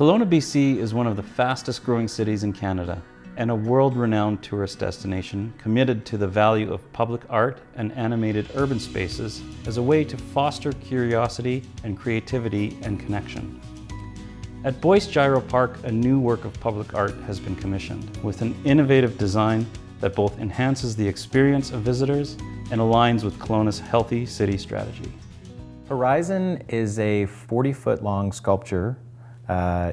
Kelowna, BC is one of the fastest growing cities in Canada and a world-renowned tourist destination committed to the value of public art and animated urban spaces as a way to foster curiosity and creativity and connection. At Boyce Gyro Park, a new work of public art has been commissioned with an innovative design that both enhances the experience of visitors and aligns with Kelowna's healthy city strategy. Horizon is a 40-foot long sculpture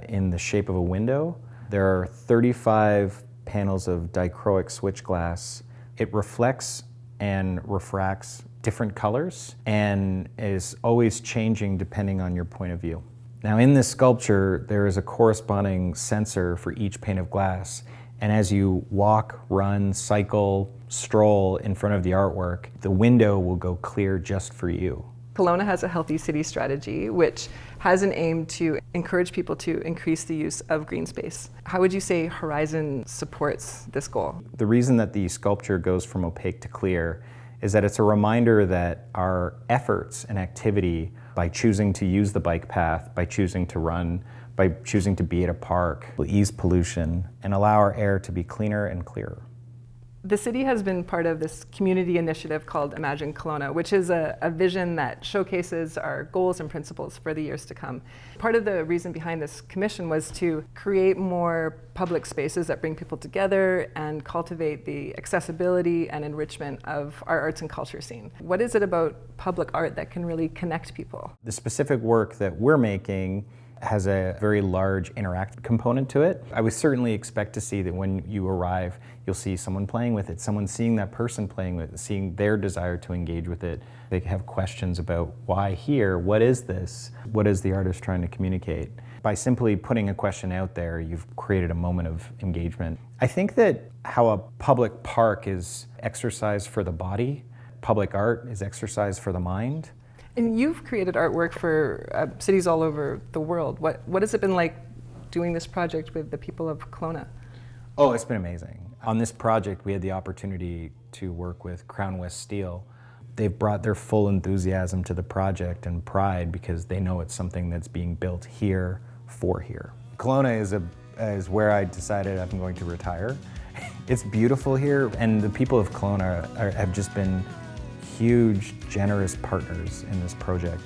in the shape of a window. There are 35 panels of dichroic switch glass. It reflects and refracts different colors and is always changing depending on your point of view. Now in this sculpture, there is a corresponding sensor for each pane of glass, and as you walk, run, cycle, stroll in front of the artwork, the window will go clear just for you. Kelowna has a healthy city strategy, which has an aim to encourage people to increase the use of green space. How would you say Horizon supports this goal? The reason that the sculpture goes from opaque to clear is that it's a reminder that our efforts and activity, by choosing to use the bike path, by choosing to run, by choosing to be at a park, will ease pollution and allow our air to be cleaner and clearer. The city has been part of this community initiative called Imagine Kelowna, which is a vision that showcases our goals and principles for the years to come. Part of the reason behind this commission was to create more public spaces that bring people together and cultivate the accessibility and enrichment of our arts and culture scene. What is it about public art that can really connect people? The specific work that we're making has a very large interactive component to it. I would certainly expect to see that when you arrive, you'll see someone playing with it, someone seeing that person playing with it, seeing their desire to engage with it. They have questions about why here, what is this, what is the artist trying to communicate? By simply putting a question out there, you've created a moment of engagement. I think that how a public park is exercise for the body, public art is exercise for the mind. And you've created artwork for cities all over the world. What has it been like doing this project with the people of Kelowna? Oh, it's been amazing. On this project, we had the opportunity to work with Crown West Steel. They've brought their full enthusiasm to the project and pride because they know it's something that's being built here for here. Kelowna is where I decided I'm going to retire. It's beautiful here, and the people of Kelowna have just been huge, generous partners in this project.